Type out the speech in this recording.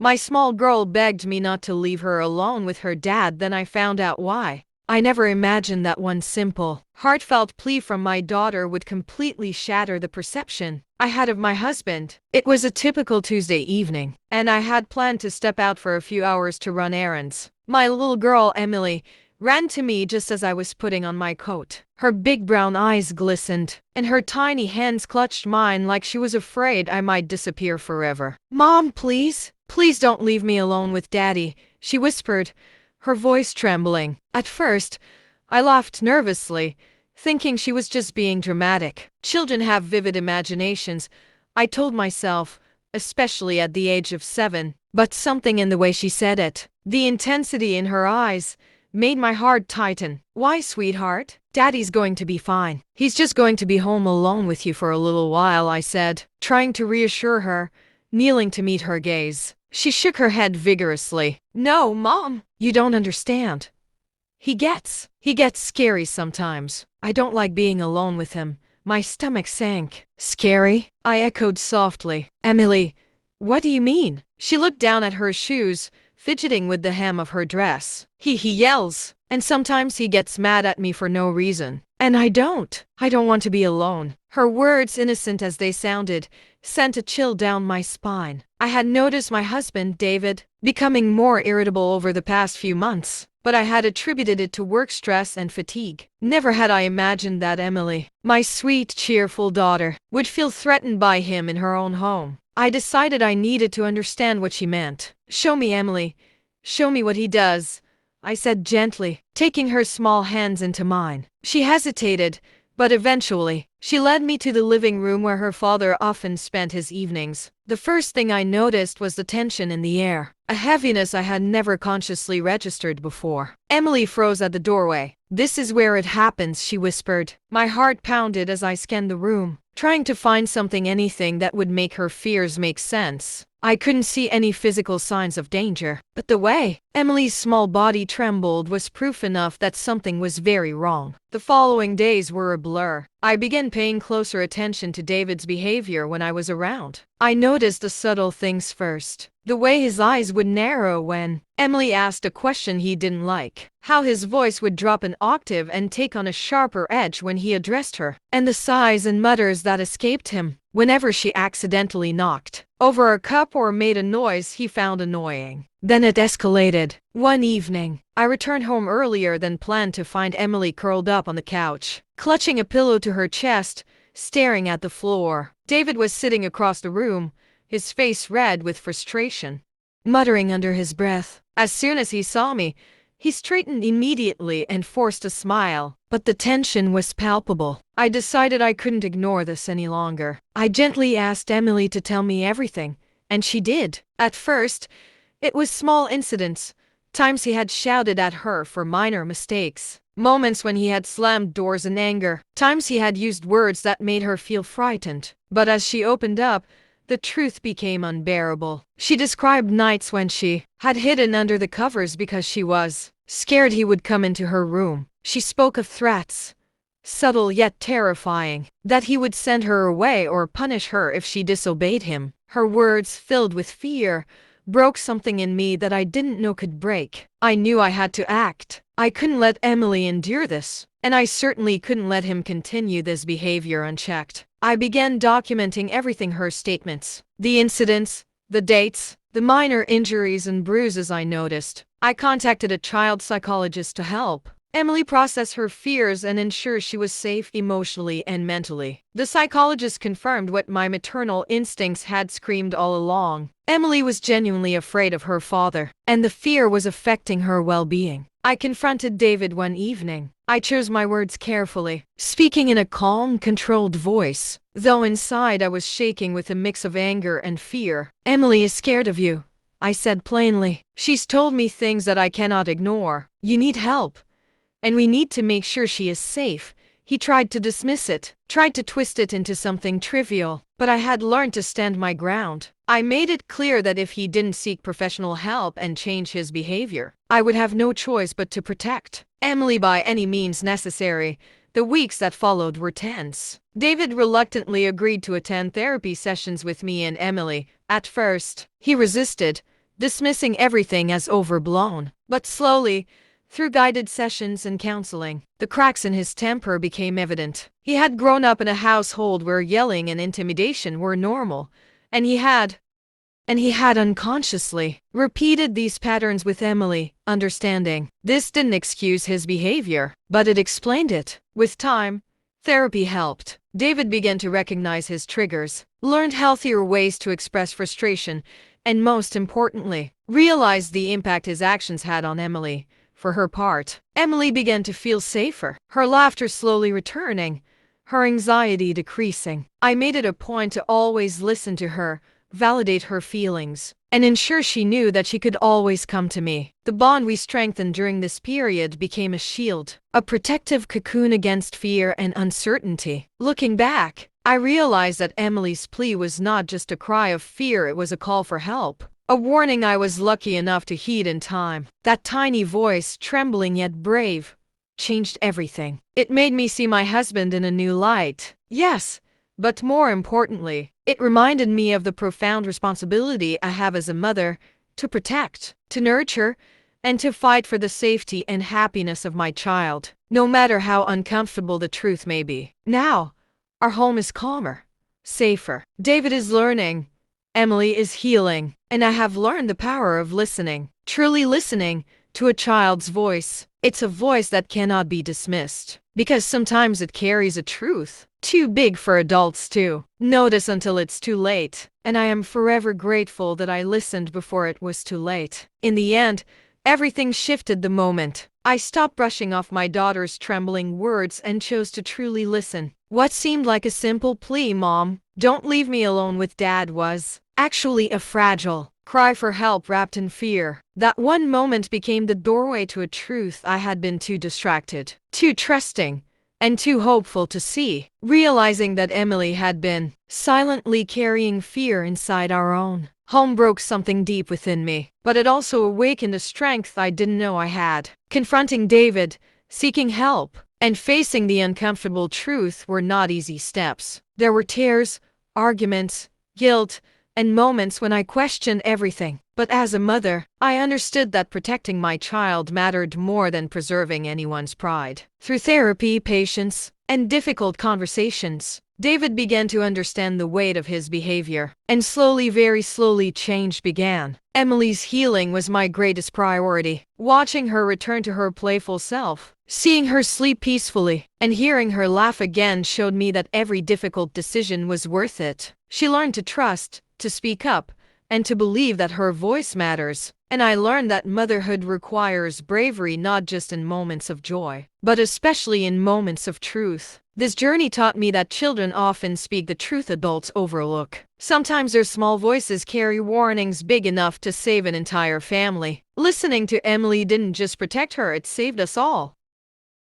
My small girl begged me not to leave her alone with her dad, then I found out why. I never imagined that one simple, heartfelt plea from my daughter would completely shatter the perception I had of my husband. It was a typical Tuesday evening, and I had planned to step out for a few hours to run errands. My little girl, Emily, ran to me just as I was putting on my coat. Her big brown eyes glistened, and her tiny hands clutched mine like she was afraid I might disappear forever. "Mom, please, please don't leave me alone with Daddy," she whispered, her voice trembling. At first, I laughed nervously, thinking she was just being dramatic. Children have vivid imaginations, I told myself, especially at the age of 7. But something in the way she said it, the intensity in her eyes, made my heart tighten. "Why, sweetheart? Daddy's going to be fine. He's just going to be home alone with you for a little while," I said, trying to reassure her, kneeling to meet her gaze. She shook her head vigorously. "No, Mom, you don't understand. He gets scary sometimes. I don't like being alone with him." My stomach sank. "Scary?" I echoed softly. "Emily, what do you mean?" She looked down at her shoes, fidgeting with the hem of her dress. He yells, and sometimes he gets mad at me for no reason. And I don't want to be alone." Her words, innocent as they sounded, sent a chill down my spine. I had noticed my husband, David, becoming more irritable over the past few months, but I had attributed it to work stress and fatigue. Never had I imagined that Emily, my sweet, cheerful daughter, would feel threatened by him in her own home. I decided I needed to understand what she meant. "Show me, Emily. Show me what he does," I said gently, taking her small hands into mine. She hesitated, but eventually, she led me to the living room where her father often spent his evenings. The first thing I noticed was the tension in the air, a heaviness I had never consciously registered before. Emily froze at the doorway. "This is where it happens," she whispered. My heart pounded as I scanned the room, trying to find anything that would make her fears make sense. I couldn't see any physical signs of danger, but the way Emily's small body trembled was proof enough that something was very wrong. The following days were a blur. I began paying closer attention to David's behavior when I was around. I noticed the subtle things first. The way his eyes would narrow when Emily asked a question he didn't like, how his voice would drop an octave and take on a sharper edge when he addressed her, and the sighs and mutters that escaped him whenever she accidentally knocked over a cup or made a noise he found annoying. Then it escalated. One evening, I returned home earlier than planned to find Emily curled up on the couch, clutching a pillow to her chest, staring at the floor. David was sitting across the room, his face red with frustration, muttering under his breath. As soon as he saw me, he straightened immediately and forced a smile, but the tension was palpable. I decided I couldn't ignore this any longer. I gently asked Emily to tell me everything, and she did. At first, it was small incidents, times he had shouted at her for minor mistakes, moments when he had slammed doors in anger, times he had used words that made her feel frightened. But as she opened up, the truth became unbearable. She described nights when she had hidden under the covers because she was scared he would come into her room. She spoke of threats, subtle yet terrifying, that he would send her away or punish her if she disobeyed him. Her words, filled with fear, broke something in me that I didn't know could break. I knew I had to act. I couldn't let Emily endure this, and I certainly couldn't let him continue this behavior unchecked. I began documenting everything: her statements, the incidents, the dates, the minor injuries and bruises I noticed. I contacted a child psychologist to help Emily process her fears and ensure she was safe emotionally and mentally. The psychologist confirmed what my maternal instincts had screamed all along. Emily was genuinely afraid of her father, and the fear was affecting her well-being. I confronted David one evening. I chose my words carefully, speaking in a calm, controlled voice, though inside I was shaking with a mix of anger and fear. "Emily is scared of you," I said plainly. "She's told me things that I cannot ignore. You need help, and we need to make sure she is safe." He tried to dismiss it, tried to twist it into something trivial, but I had learned to stand my ground. I made it clear that if he didn't seek professional help and change his behavior, I would have no choice but to protect Emily by any means necessary. The weeks that followed were tense. David reluctantly agreed to attend therapy sessions with me and Emily. At first, he resisted, dismissing everything as overblown. But slowly, through guided sessions and counseling, the cracks in his temper became evident. He had grown up in a household where yelling and intimidation were normal, and he had unconsciously repeated these patterns with Emily, understanding. This didn't excuse his behavior, but it explained it. With time, therapy helped. David began to recognize his triggers, learned healthier ways to express frustration, and most importantly, realized the impact his actions had on Emily. For her part, Emily began to feel safer, her laughter slowly returning, her anxiety decreasing. I made it a point to always listen to her, validate her feelings, and ensure she knew that she could always come to me. The bond we strengthened during this period became a shield, a protective cocoon against fear and uncertainty. Looking back, I realized that Emily's plea was not just a cry of fear, it was a call for help. A warning I was lucky enough to heed in time. That tiny voice, trembling yet brave, changed everything. It made me see my husband in a new light. Yes, but more importantly, it reminded me of the profound responsibility I have as a mother to protect, to nurture, and to fight for the safety and happiness of my child, no matter how uncomfortable the truth may be. Now, our home is calmer, safer. David is learning, Emily is healing, and I have learned the power of listening, truly listening to a child's voice. It's a voice that cannot be dismissed, because sometimes it carries a truth too big for adults to notice until it's too late. And I am forever grateful that I listened before it was too late. In the end, everything shifted the moment I stopped brushing off my daughter's trembling words and chose to truly listen. What seemed like a simple plea, "Mom, don't leave me alone with Dad," was actually a fragile cry for help wrapped in fear. That one moment became the doorway to a truth I had been too distracted, too trusting, and too hopeful to see. Realizing that Emily had been silently carrying fear inside our own home broke something deep within me, but it also awakened a strength I didn't know I had. Confronting David, seeking help, and facing the uncomfortable truth were not easy steps. There were tears, arguments, guilt, and moments when I questioned everything. But as a mother, I understood that protecting my child mattered more than preserving anyone's pride. Through therapy, patience, and difficult conversations, David began to understand the weight of his behavior, and slowly, very slowly, change began. Emily's healing was my greatest priority. Watching her return to her playful self, seeing her sleep peacefully, and hearing her laugh again showed me that every difficult decision was worth it. She learned to trust, to speak up, and to believe that her voice matters. And I learned that motherhood requires bravery not just in moments of joy, but especially in moments of truth. This journey taught me that children often speak the truth adults overlook. Sometimes their small voices carry warnings big enough to save an entire family. Listening to Emily didn't just protect her, it saved us all.